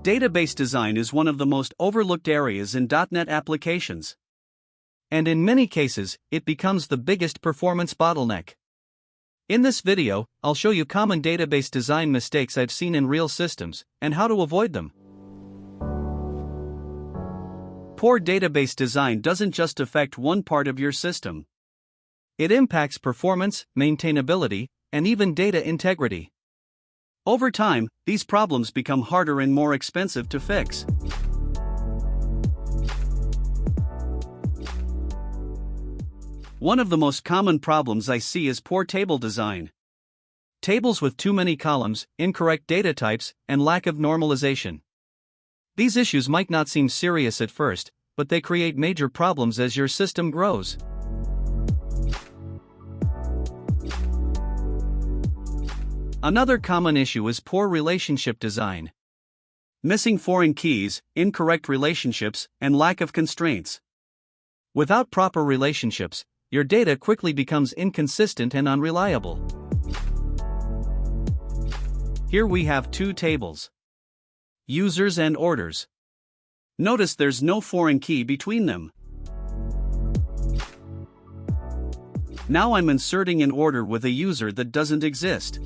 Database design is one of the most overlooked areas in .NET applications. And in many cases, it becomes the biggest performance bottleneck. In this video, I'll show you common database design mistakes I've seen in real systems, and how to avoid them. Poor database design doesn't just affect one part of your system. It impacts performance, maintainability, and even data integrity. Over time, these problems become harder and more expensive to fix. One of the most common problems I see is poor table design. Tables with too many columns, incorrect data types, and lack of normalization. These issues might not seem serious at first, but they create major problems as your system grows. Another common issue is poor relationship design. Missing foreign keys, incorrect relationships, and lack of constraints. Without proper relationships, your data quickly becomes inconsistent and unreliable. Here we have two tables: users and orders. Notice there's no foreign key between them. Now I'm inserting an order with a user that doesn't exist.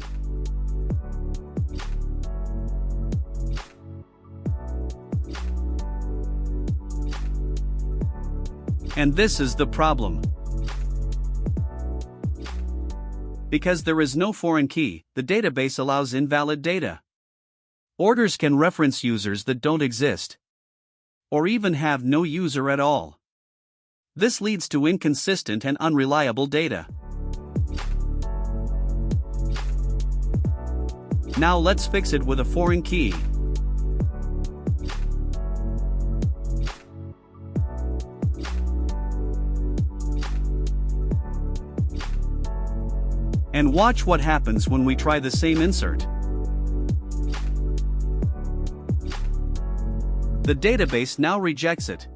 And this is the problem. Because there is no foreign key, the database allows invalid data. Orders can reference users that don't exist, or even have no user at all. This leads to inconsistent and unreliable data. Now let's fix it with a foreign key. And watch what happens when we try the same insert. The database now rejects it.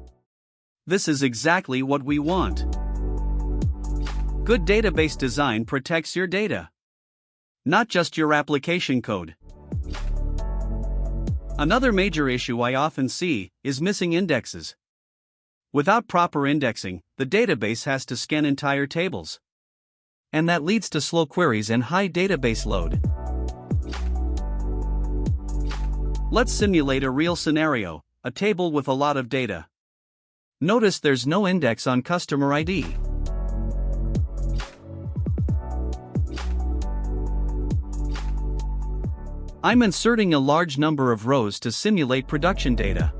This is exactly what we want. Good database design protects your data, not just your application code. Another major issue I often see is missing indexes. Without proper indexing, the database has to scan entire tables. And that leads to slow queries and high database load. Let's simulate a real scenario, a table with a lot of data. Notice there's no index on customer ID. I'm inserting a large number of rows to simulate production data.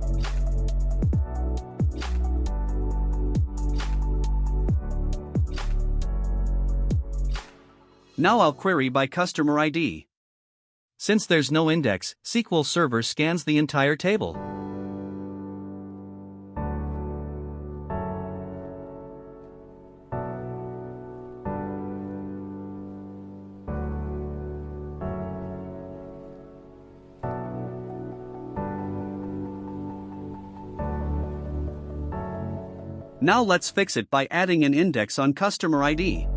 Now I'll query by customer ID. Since there's no index, SQL Server scans the entire table. Now let's fix it by adding an index on customer ID.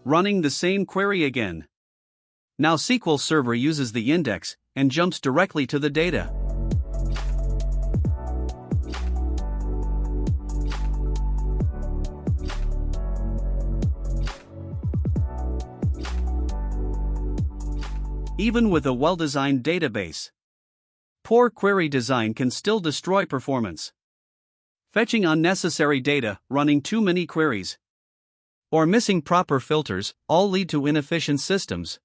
Running the same query again. Now SQL Server uses the index and jumps directly to the data. Even with a well-designed database, poor query design can still destroy performance. Fetching unnecessary data, running too many queries, or missing proper filters, all lead to inefficient systems.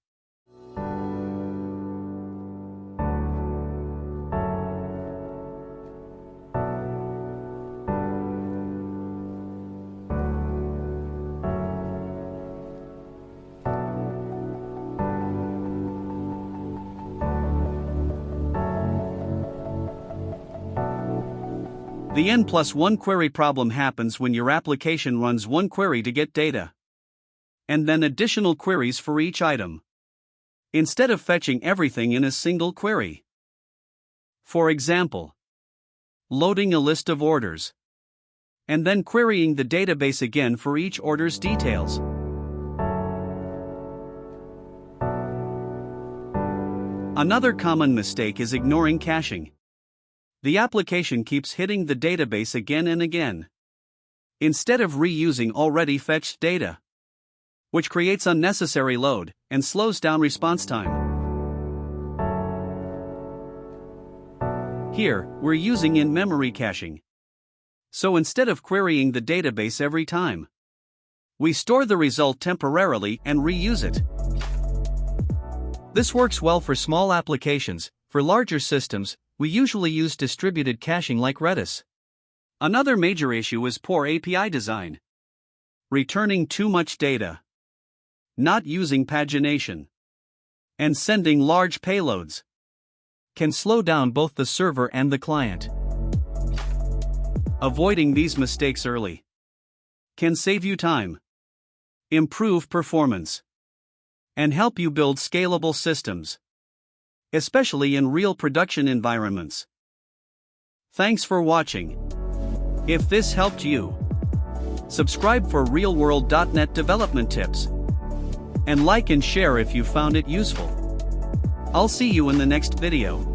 The N+1 query problem happens when your application runs one query to get data, and then additional queries for each item, instead of fetching everything in a single query. For example, loading a list of orders. and then querying the database again for each order's details. Another common mistake is ignoring caching. The application keeps hitting the database again and again, instead of reusing already fetched data, which creates unnecessary load and slows down response time. Here, we're using in-memory caching. So instead of querying the database every time, we store the result temporarily and reuse it. This works well for small applications. For larger systems, we usually use distributed caching like Redis. Another major issue is poor API design. Returning too much data, not using pagination, and sending large payloads can slow down both the server and the client. Avoiding these mistakes early can save you time, improve performance, and help you build scalable systems, especially in real production environments. Thanks for watching. If this helped you, subscribe for real-world .NET development tips, and like and share if you found it useful. I'll see you in the next video.